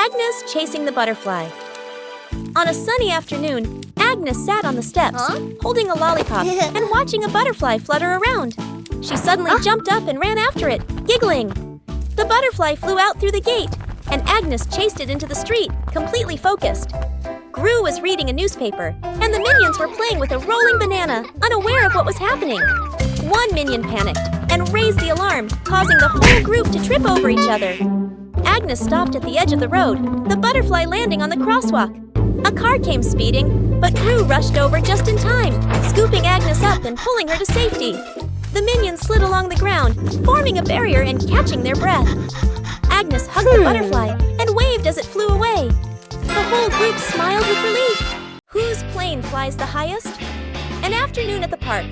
Agnes chasing the butterfly. On a sunny afternoon, Agnes sat on the steps, holding a lollipop and watching a butterfly flutter around. She suddenly jumped up and ran after it, giggling. The butterfly flew out through the gate, and Agnes chased it into the street, completely focused. Gru was reading a newspaper, and the minions were playing with a rolling banana, unaware of what was happening. One minion panicked and raised the alarm, causing the whole group to trip over each other. Agnes stopped at the edge of the road, the butterfly landing on the crosswalk. A car came speeding, but Gru rushed over just in time, scooping Agnes up and pulling her to safety. The minions slid along the ground, forming a barrier and catching their breath. Agnes hugged the butterfly and waved as it flew away. The whole group smiled with relief. Whose plane flies the highest? An afternoon at the park.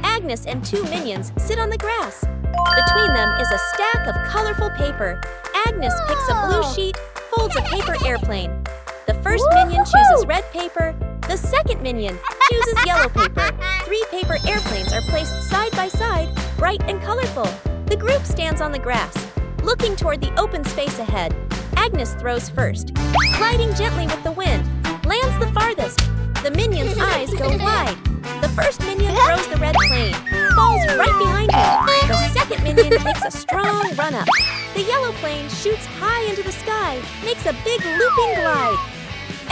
Agnes and two minions sit on the grass. Between them is a stack of colorful paper. Agnes picks a blue sheet, folds a paper airplane. The first minion chooses red paper. The second minion chooses yellow paper. 3 paper airplanes are placed side by side, bright and colorful. The group stands on the grass, looking toward the open space ahead. Agnes throws first, gliding gently with the wind, lands the farthest. The minion's eyes go wide. The first minion throws the red plane, falls right behind him. The second minion takes a strong run-up. The yellow plane shoots high into the sky, makes a big looping glide.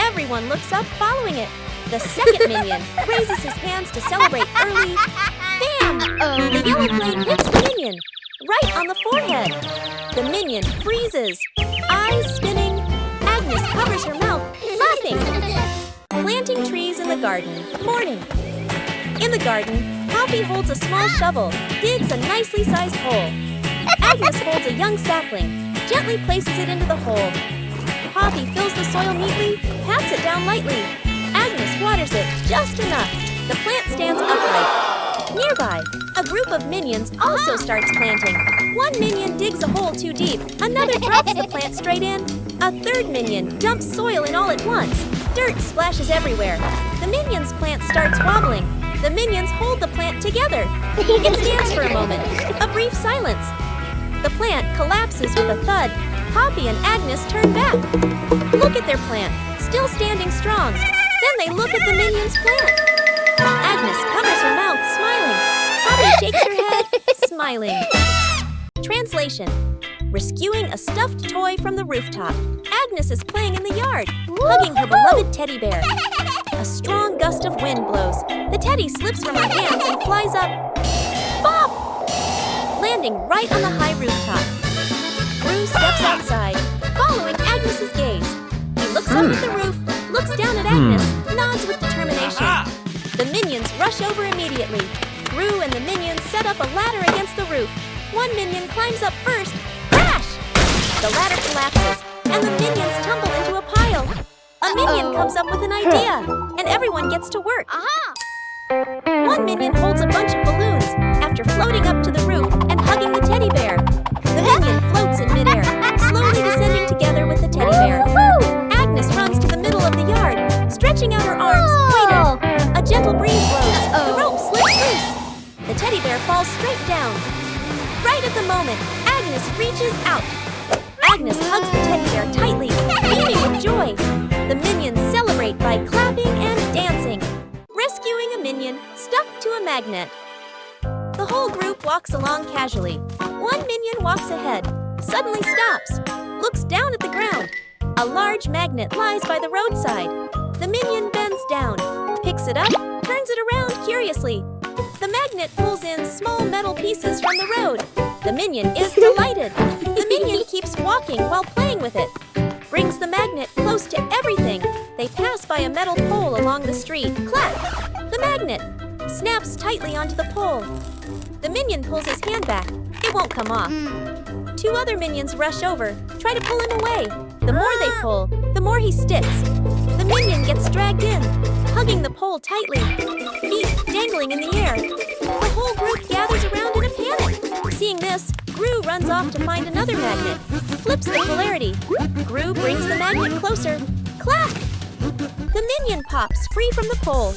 Everyone looks up, following it. The second minion raises his hands to celebrate early. Bam! The yellow plane hits the minion, right on the forehead. The minion freezes, eyes spinning. Agnes covers her mouth, laughing. Planting trees in the garden. Morning. In the garden, Poppy holds a small shovel, digs a nicely sized hole. Agnes holds a young sapling, gently places it into the hole. Poppy fills the soil neatly, pats it down lightly. Agnes waters it just enough. The plant stands upright. Nearby, a group of minions also starts planting. One minion digs a hole too deep. Another drops the plant straight in. A third minion dumps soil in all at once. Dirt splashes everywhere. The minion's plant starts wobbling. The minions hold the plant together. It stands for a moment. A brief silence. The plant collapses with a thud. Poppy and Agnes turn back. Look at their plant, still standing strong. Then they look at the minion's plant. Agnes covers her mouth, smiling. Poppy shakes her head, smiling. Translation: rescuing a stuffed toy from the rooftop. Agnes is playing in the yard, hugging her beloved teddy bear. A strong gust of wind blows. The teddy slips from her hands and flies up. Bop! Landing right on the high rooftop. Gru steps outside, following Agnes's gaze. He looks up at the roof, looks down at Agnes, nods with determination. The minions rush over immediately. Gru and the minions set up a ladder against the roof. One minion climbs up first. Crash! The ladder collapses, and the minions tumble into a pile. A minion comes up with an idea, and everyone gets to work. One minion holds a bunch of balloons after floating up to the roof and hugging the teddy bear. The minion floats in midair, slowly descending together with the teddy bear. Agnes runs to the middle of the yard, stretching out her arms, waiting. A gentle breeze blows. The rope slips loose. The teddy bear falls straight down. Right at the moment, Agnes reaches out. Agnes hugs the teddy bear tightly, beaming with joy. The minions celebrate by clapping and dancing. Rescuing a minion stuck to a magnet. The whole group walks along casually. One minion walks ahead, suddenly stops, looks down at the ground. A large magnet lies by the roadside. The minion bends down, picks it up, turns it around curiously. The magnet pulls in small metal pieces from the road. The minion is delighted. The minion keeps walking while playing with it. Brings the magnet close to everything. They pass by a metal pole along the street. Clap! The magnet snaps tightly onto the pole. The minion pulls his hand back. It won't come off. 2 other minions rush over, try to pull him away. The more they pull, the more he sticks. The minion gets dragged in, hugging the pole tightly, feet dangling in the air. The whole group gathers around in a panic. Seeing this, Gru runs off to find another magnet, flips the polarity. Gru brings the magnet closer. Clap! The minion pops free from the pole.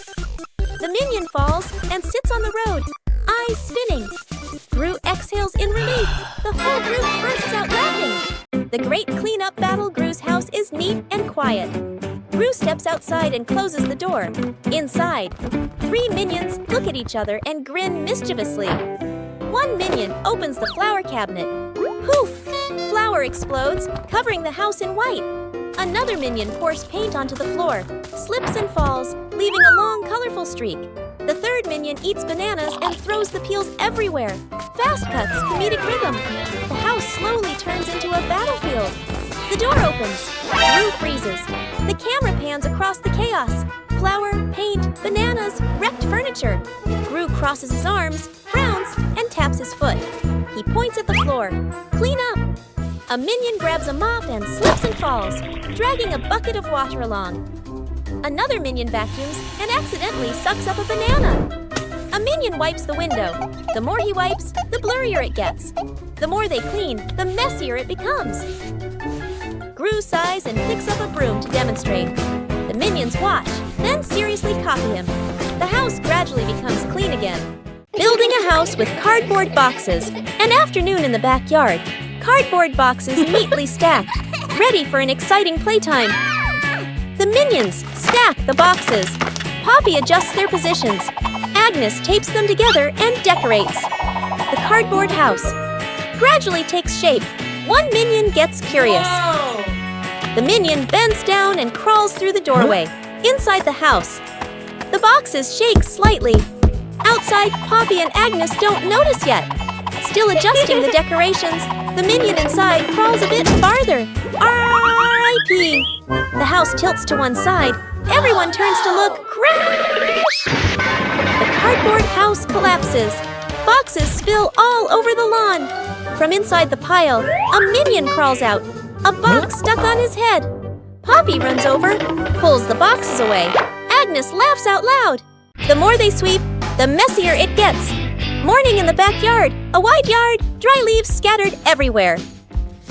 The minion falls and sits on the road, eyes spinning. Gru exhales in relief. The whole group bursts out laughing. The great cleanup battle Gru's house is quiet. Gru steps outside and closes the door. Inside, 3 minions look at each other and grin mischievously. One minion opens the flower cabinet. Poof! Flour explodes, covering the house in white. Another minion pours paint onto the floor, slips and falls, leaving a long, colorful streak. The third minion eats bananas and throws the peels everywhere. Fast cuts, comedic rhythm. The house slowly turns into a battlefield. The door opens. Gru freezes. The camera pans across the chaos. Flour, paint, bananas, wrecked furniture. Gru crosses his arms, frowns, and taps his foot. He points at the floor. Clean up! A minion grabs a mop and slips and falls, dragging a bucket of water along. Another minion vacuums and accidentally sucks up a banana. A minion wipes the window. The more he wipes, the blurrier it gets. The more they clean, the messier it becomes. Gru sighs and picks up a broom to demonstrate. The minions watch, then seriously copy him. The house gradually becomes clean again. Building a house with cardboard boxes. An afternoon in the backyard. Cardboard boxes neatly stacked, ready for an exciting playtime. The minions stack the boxes. Poppy adjusts their positions. Agnes tapes them together and decorates. The cardboard house gradually takes shape. One minion gets curious. Whoa! The minion bends down and crawls through the doorway. Inside the house, the boxes shake slightly. Outside, Poppy and Agnes don't notice yet. Still adjusting the decorations, the minion inside crawls a bit farther. R.I.P. The house tilts to one side. Everyone turns to look. Crash! The cardboard house collapses. Boxes spill all over the lawn. From inside the pile, a minion crawls out. A box stuck on his head. Poppy runs over, pulls the boxes away. Agnes laughs out loud. The more they sweep, the messier it gets. Morning in the backyard, a wide yard, dry leaves scattered everywhere.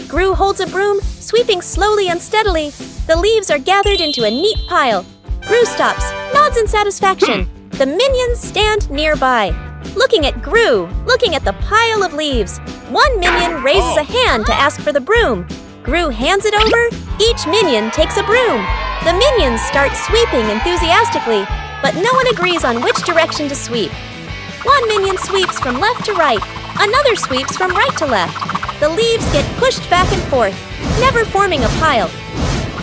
Gru holds a broom, sweeping slowly and steadily. The leaves are gathered into a neat pile. Gru stops, nods in satisfaction. The minions stand nearby, looking at Gru, looking at the pile of leaves. One minion raises a hand to ask for the broom. Gru hands it over. Each minion takes a broom. The minions start sweeping enthusiastically, but no one agrees on which direction to sweep. One minion sweeps from left to right. Another sweeps from right to left. The leaves get pushed back and forth, never forming a pile.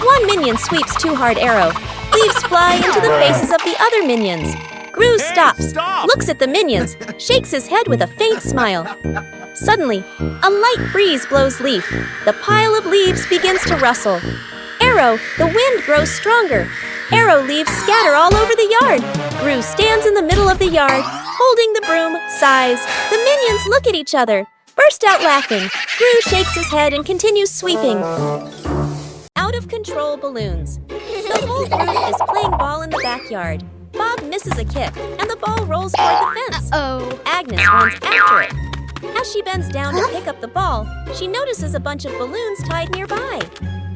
One minion sweeps too hard arrow. Leaves fly into the faces of the other minions. Gru stops, looks at the minions, shakes his head with a faint smile. Suddenly, a light breeze blows leaf. The pile of leaves begins to rustle. Arrow, the wind grows stronger. Arrow leaves scatter all over the yard. Gru stands in the middle of the yard, holding the broom, sighs. The minions look at each other, burst out laughing. Gru shakes his head and continues sweeping. Out of control balloons. The whole group is playing ball in the backyard. Bob misses a kick, and the ball rolls toward the fence. Agnes runs after it. As she bends down to pick up the ball, she notices a bunch of balloons tied nearby.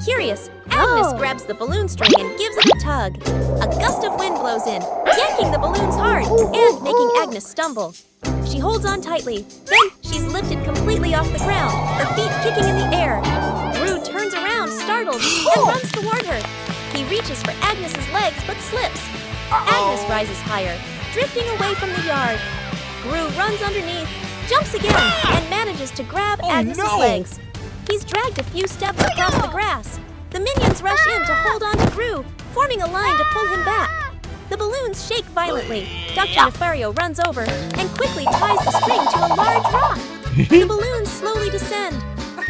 Curious, Agnes grabs the balloon string and gives it a tug. A gust of wind blows in, yanking the balloons hard and making Agnes stumble. She holds on tightly. Then she's lifted completely off the ground, her feet kicking in the air. Gru turns around, startled, and runs toward her. He reaches for Agnes's legs but slips. Agnes rises higher, drifting away from the yard. Gru runs underneath, jumps again, and manages to grab Agnes's legs. He's dragged a few steps across the grass. The minions rush in to hold on to Gru, forming a line to pull him back. The balloons shake violently. Dr. Nefario runs over and quickly ties the string to a large rock. The balloons slowly descend.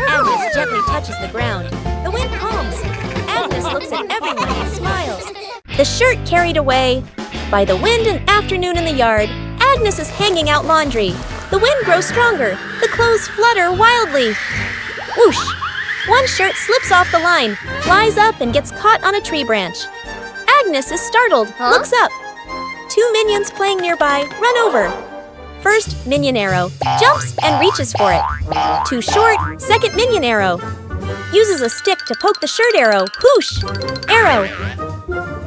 Agnes gently touches the ground. The wind calms. Agnes looks at everyone and smiles. The shirt carried away. By the wind and afternoon in the yard, Agnes is hanging out laundry. The wind grows stronger. The clothes flutter wildly. Whoosh! One shirt slips off the line, flies up and gets caught on a tree branch. Agnes is startled, looks up. Two minions playing nearby run over. First minion arrow, jumps and reaches for it. Too short, second minion arrow. Uses a stick to poke the shirt arrow, whoosh! Arrow.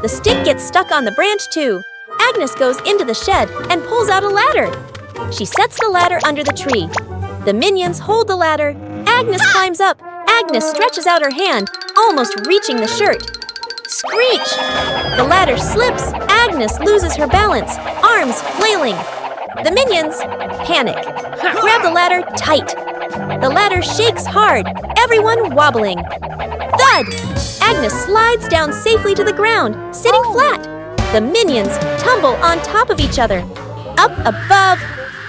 The stick gets stuck on the branch too. Agnes goes into the shed and pulls out a ladder. She sets the ladder under the tree. The minions hold the ladder. Agnes climbs up. Agnes stretches out her hand, almost reaching the shirt. Screech! The ladder slips. Agnes loses her balance, arms flailing. The minions panic. Grab the ladder tight. The ladder shakes hard, everyone wobbling. Thud! Agnes slides down safely to the ground, sitting flat. The minions tumble on top of each other. Up above,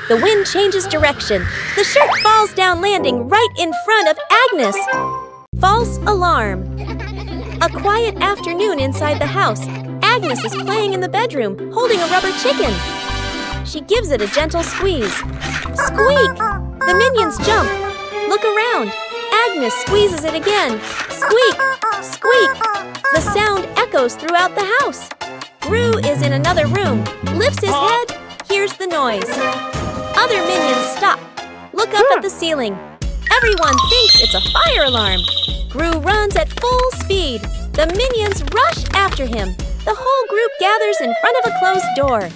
the wind changes direction. The shirt falls down, landing right in front of Agnes. False alarm. A quiet afternoon inside the house. Agnes is playing in the bedroom, holding a rubber chicken. She gives it a gentle squeeze. Squeak! The minions jump. Look around. Agnes squeezes it again. Squeak! Squeak! The sound echoes throughout the house. Gru is in another room, lifts his head, hears the noise. Other minions stop, look up at the ceiling. Everyone thinks it's a fire alarm. Gru runs at full speed. The minions rush after him. The whole group gathers in front of a closed door.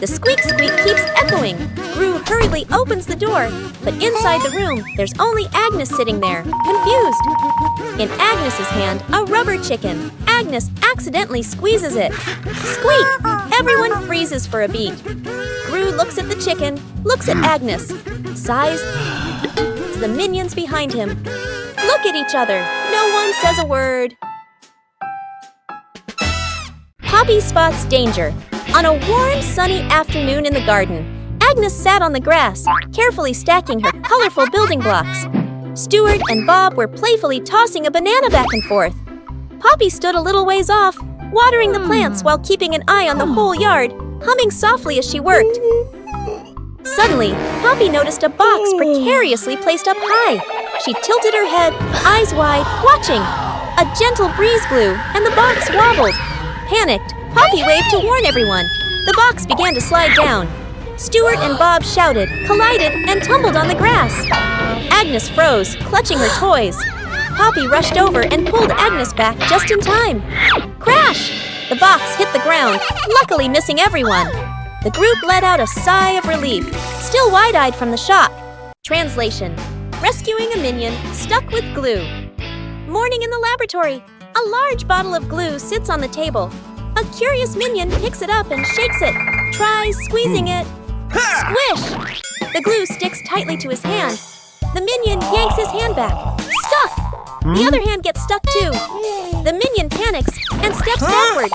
The squeak squeak keeps echoing. Gru hurriedly opens the door, but inside the room, there's only Agnes sitting there, confused. In Agnes's hand, a rubber chicken. Agnes accidentally squeezes it. Squeak! Everyone freezes for a beat. Gru looks at the chicken, looks at Agnes, sighs. The minions behind him look at each other. No one says a word. Poppy spots danger. On a warm, sunny afternoon in the garden, Agnes sat on the grass, carefully stacking her colorful building blocks. Stuart and Bob were playfully tossing a banana back and forth. Poppy stood a little ways off, watering the plants while keeping an eye on the whole yard, humming softly as she worked. Suddenly, Poppy noticed a box precariously placed up high. She tilted her head, eyes wide, watching. A gentle breeze blew, and the box wobbled. Panicked, Poppy waved to warn everyone. The box began to slide down. Stuart and Bob shouted, collided, and tumbled on the grass. Agnes froze, clutching her toys. Poppy rushed over and pulled Agnes back just in time. Crash! The box hit the ground, luckily missing everyone. The group let out a sigh of relief, still wide-eyed from the shock. Translation: rescuing a minion stuck with glue. Morning in the laboratory. A large bottle of glue sits on the table. A curious minion picks it up and shakes it, tries squeezing it. Squish! The glue sticks tightly to his hand. The minion yanks his hand back. Stuck! The other hand gets stuck too. The minion panics and steps backward.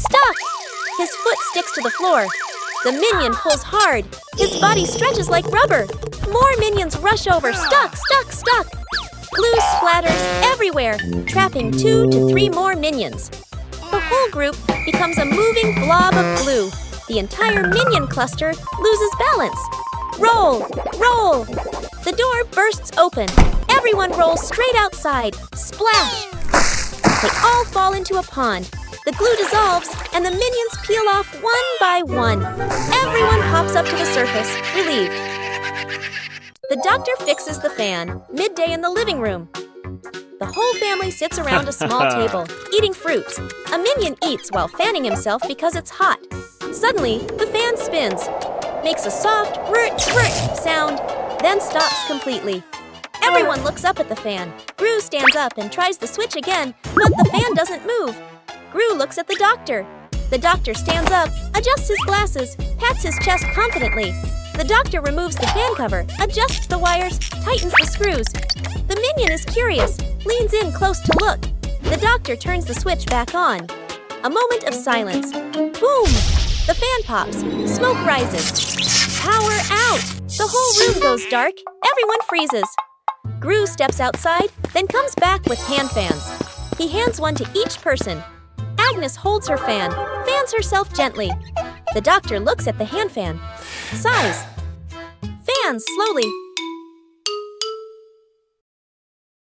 Stuck! His foot sticks to the floor. The minion pulls hard. His body stretches like rubber. More minions rush over. Stuck, stuck, stuck. Glue splatters everywhere, trapping 2 to 3 more minions. The whole group becomes a moving blob of glue. The entire minion cluster loses balance. Roll! Roll! The door bursts open. Everyone rolls straight outside. Splash! They all fall into a pond. The glue dissolves, and the minions peel off one by one. Everyone hops up to the surface, relieved. The doctor fixes the fan, midday in the living room. The whole family sits around a small table, eating fruits. A minion eats while fanning himself because it's hot. Suddenly, the fan spins, makes a soft whirt sound, then stops completely. Everyone looks up at the fan. Gru stands up and tries the switch again, but the fan doesn't move. Gru looks at the doctor. The doctor stands up, adjusts his glasses, pats his chest confidently. The doctor removes the fan cover, adjusts the wires, tightens the screws. The minion is curious, leans in close to look. The doctor turns the switch back on. A moment of silence. Boom! The fan pops. Smoke rises. Power out! The whole room goes dark. Everyone freezes. Gru steps outside, then comes back with hand fans. He hands one to each person. Agnes holds her fan, fans herself gently. The doctor looks at the hand fan. Sighs. Fans slowly.